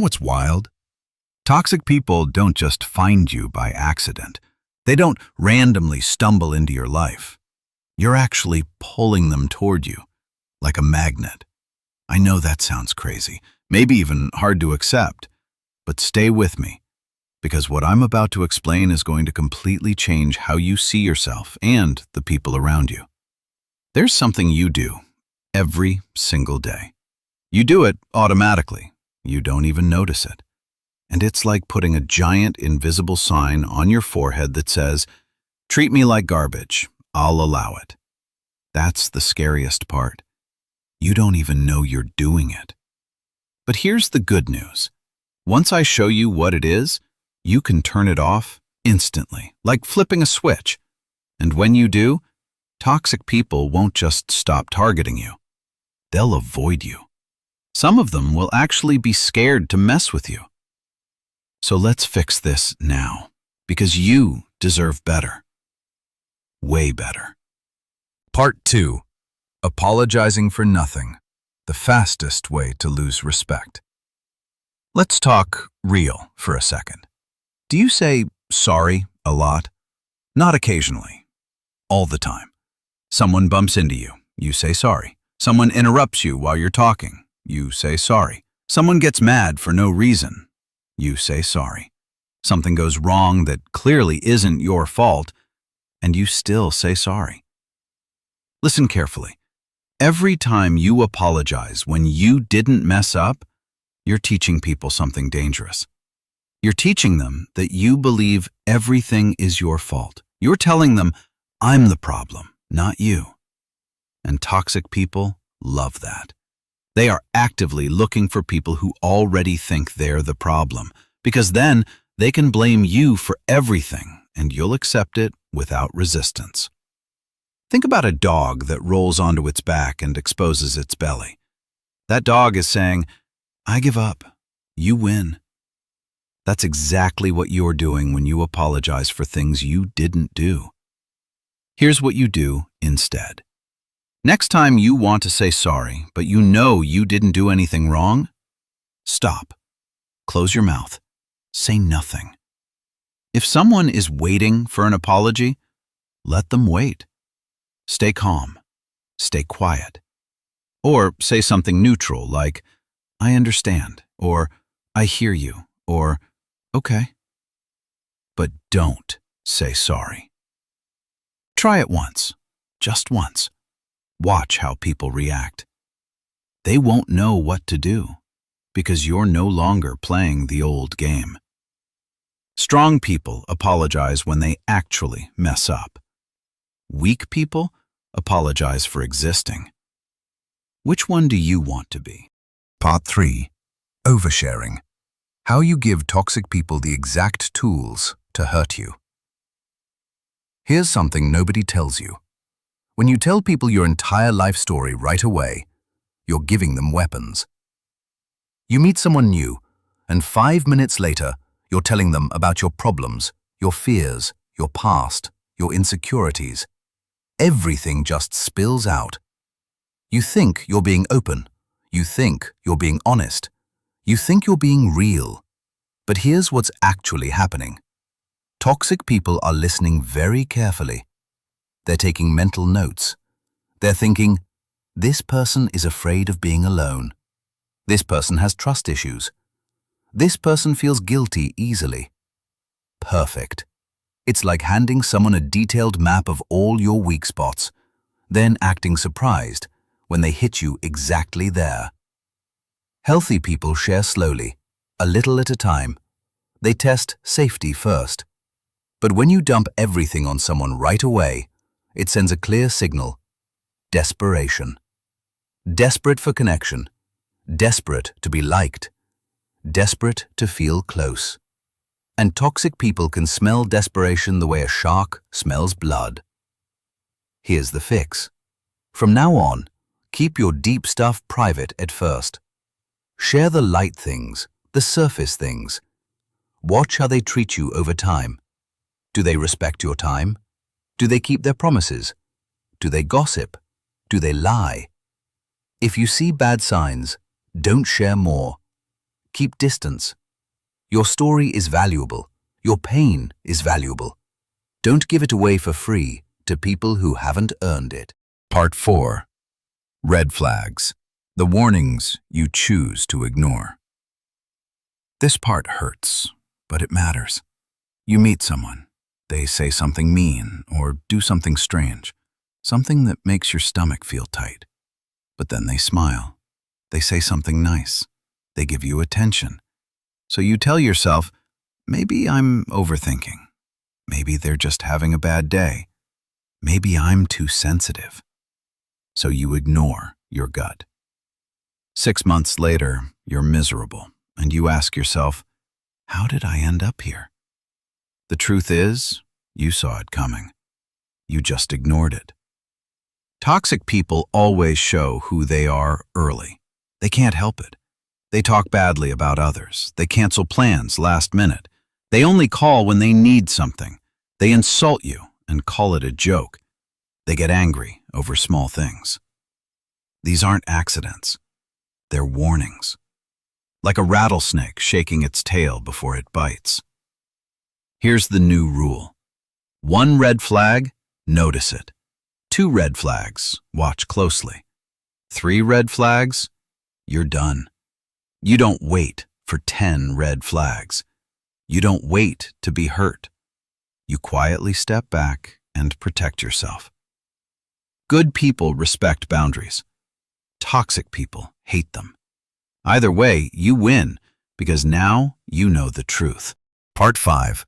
what's wild? Toxic people don't just find you by accident. They don't randomly stumble into your life. You're actually pulling them toward you, like a magnet. I know that sounds crazy, maybe even hard to accept, but stay with me, because what I'm about to explain is going to completely change how you see yourself and the people around you. There's something you do every single day. You do it automatically. You don't even notice it. And it's like putting a giant invisible sign on your forehead that says, "Treat me like garbage, I'll allow it." That's the scariest part. You don't even know you're doing it. But here's the good news. Once I show you what it is, you can turn it off instantly, like flipping a switch. And when you do, toxic people won't just stop targeting you. They'll avoid you. Some of them will actually be scared to mess with you. So let's fix this now, because you deserve better. Way better. Part 2. Apologizing for nothing. The fastest way to lose respect. Let's talk real for a second. Do you say sorry a lot? Not occasionally. All the time. Someone bumps into you, you say sorry. Someone interrupts you while you're talking, you say sorry. Someone gets mad for no reason, you say sorry. Something goes wrong that clearly isn't your fault, and you still say sorry. Listen carefully. Every time you apologize when you didn't mess up, you're teaching people something dangerous. You're teaching them that you believe everything is your fault. You're telling them, "I'm the problem, not you." And toxic people love that. They are actively looking for people who already think they're the problem, because then they can blame you for everything and you'll accept it without resistance. Think about a dog that rolls onto its back and exposes its belly. That dog is saying, "I give up. You win." That's exactly what you're doing when you apologize for things you didn't do. Here's what you do instead. Next time you want to say sorry, but you know you didn't do anything wrong, stop. Close your mouth. Say nothing. If someone is waiting for an apology, let them wait. Stay calm. Stay quiet. Or say something neutral like, "I understand," or "I hear you," or "Okay." But don't say sorry. Try it once, just once. Watch how people react. They won't know what to do because you're no longer playing the old game. Strong people apologize when they actually mess up. Weak people apologize for existing. Which one do you want to be? Part 3. Oversharing. How you give toxic people the exact tools to hurt you. Here's something nobody tells you. When you tell people your entire life story right away, you're giving them weapons. You meet someone new, and 5 minutes later, you're telling them about your problems, your fears, your past, your insecurities. Everything just spills out. You think you're being open. You think you're being honest. You think you're being real. But here's what's actually happening. Toxic people are listening very carefully. They're taking mental notes. They're thinking, "This person is afraid of being alone. This person has trust issues. This person feels guilty easily." Perfect. It's like handing someone a detailed map of all your weak spots, then acting surprised when they hit you exactly there. Healthy people share slowly, a little at a time. They test safety first. But when you dump everything on someone right away, it sends a clear signal. Desperation. Desperate for connection. Desperate to be liked. Desperate to feel close. And toxic people can smell desperation the way a shark smells blood. Here's the fix. From now on, keep your deep stuff private at first. Share the light things, the surface things. Watch how they treat you over time. Do they respect your time? Do they keep their promises? Do they gossip? Do they lie? If you see bad signs, don't share more. Keep distance. Your story is valuable. Your pain is valuable. Don't give it away for free to people who haven't earned it. Part 4. Red flags. The warnings you choose to ignore. This part hurts, but it matters. You meet someone. They say something mean or do something strange, something that makes your stomach feel tight. But then they smile. They say something nice. They give you attention. So you tell yourself, maybe I'm overthinking. Maybe they're just having a bad day. Maybe I'm too sensitive. So you ignore your gut. 6 months later, you're miserable, and you ask yourself, how did I end up here? The truth is, you saw it coming. You just ignored it. Toxic people always show who they are early. They can't help it. They talk badly about others. They cancel plans last minute. They only call when they need something. They insult you and call it a joke. They get angry over small things. These aren't accidents. They're warnings. Like a rattlesnake shaking its tail before it bites. Here's the new rule. 1 red flag, notice it. 2 red flags, watch closely. 3 red flags, you're done. You don't wait for 10 red flags. You don't wait to be hurt. You quietly step back and protect yourself. Good people respect boundaries. Toxic people hate them. Either way, you win, because now you know the truth. Part 5.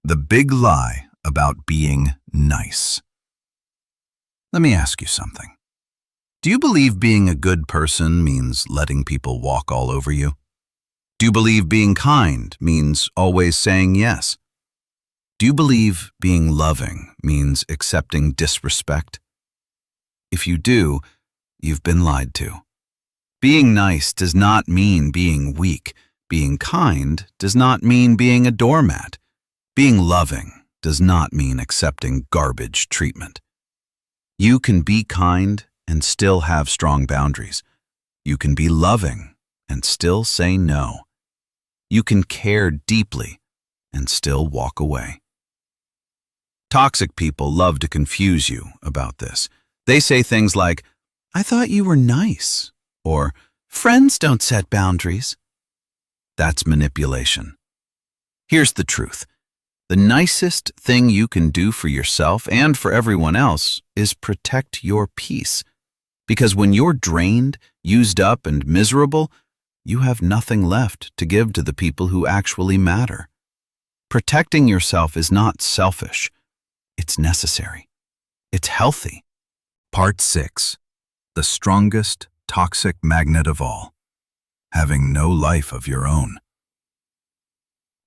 The big lie about being nice. Let me ask you something. Do you believe being a good person means letting people walk all over you? Do you believe being kind means always saying yes? Do you believe being loving means accepting disrespect? If you do, you've been lied to. Being nice does not mean being weak. Being kind does not mean being a doormat. Being loving does not mean accepting garbage treatment. You can be kind and still have strong boundaries. You can be loving and still say no. You can care deeply and still walk away. Toxic people love to confuse you about this. They say things like, I thought you were nice, or friends don't set boundaries. That's manipulation. Here's the truth. The nicest thing you can do for yourself and for everyone else is protect your peace. Because when you're drained, used up, and miserable, you have nothing left to give to the people who actually matter. Protecting yourself is not selfish. It's necessary. It's healthy. Part 6. The strongest toxic magnet of all. Having no life of your own.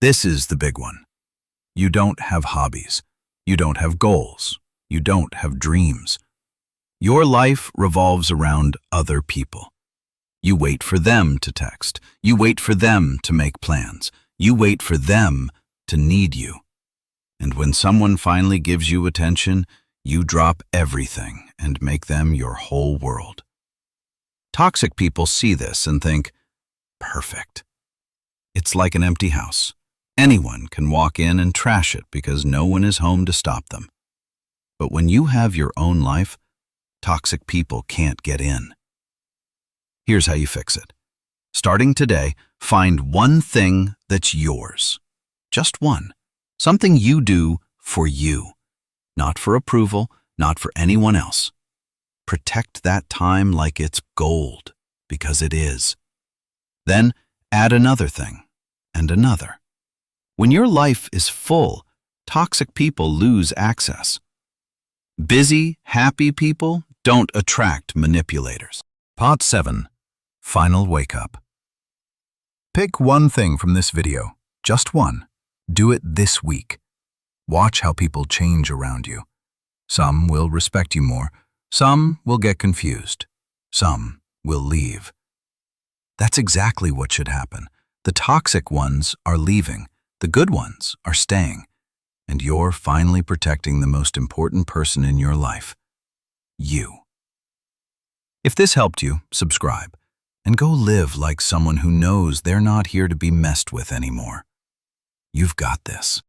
This is the big one. You don't have hobbies. You don't have goals. You don't have dreams. Your life revolves around other people. You wait for them to text. You wait for them to make plans. You wait for them to need you. And when someone finally gives you attention, you drop everything and make them your whole world. Toxic people see this and think, perfect. It's like an empty house. Anyone can walk in and trash it because no one is home to stop them. But when you have your own life, toxic people can't get in. Here's how you fix it. Starting today, find one thing that's yours. Just one. Something you do for you. Not for approval, not for anyone else. Protect that time like it's gold, because it is. Then add another thing, and another. When your life is full, toxic people lose access. Busy, happy people don't attract manipulators. Part 7. Final Wake Up. Pick one thing from this video, just one. Do it this week. Watch how people change around you. Some will respect you more. Some will get confused. Some will leave. That's exactly what should happen. The toxic ones are leaving. The good ones are staying. And you're finally protecting the most important person in your life. You. If this helped you, subscribe. and go live like someone who knows they're not here to be messed with anymore. You've got this.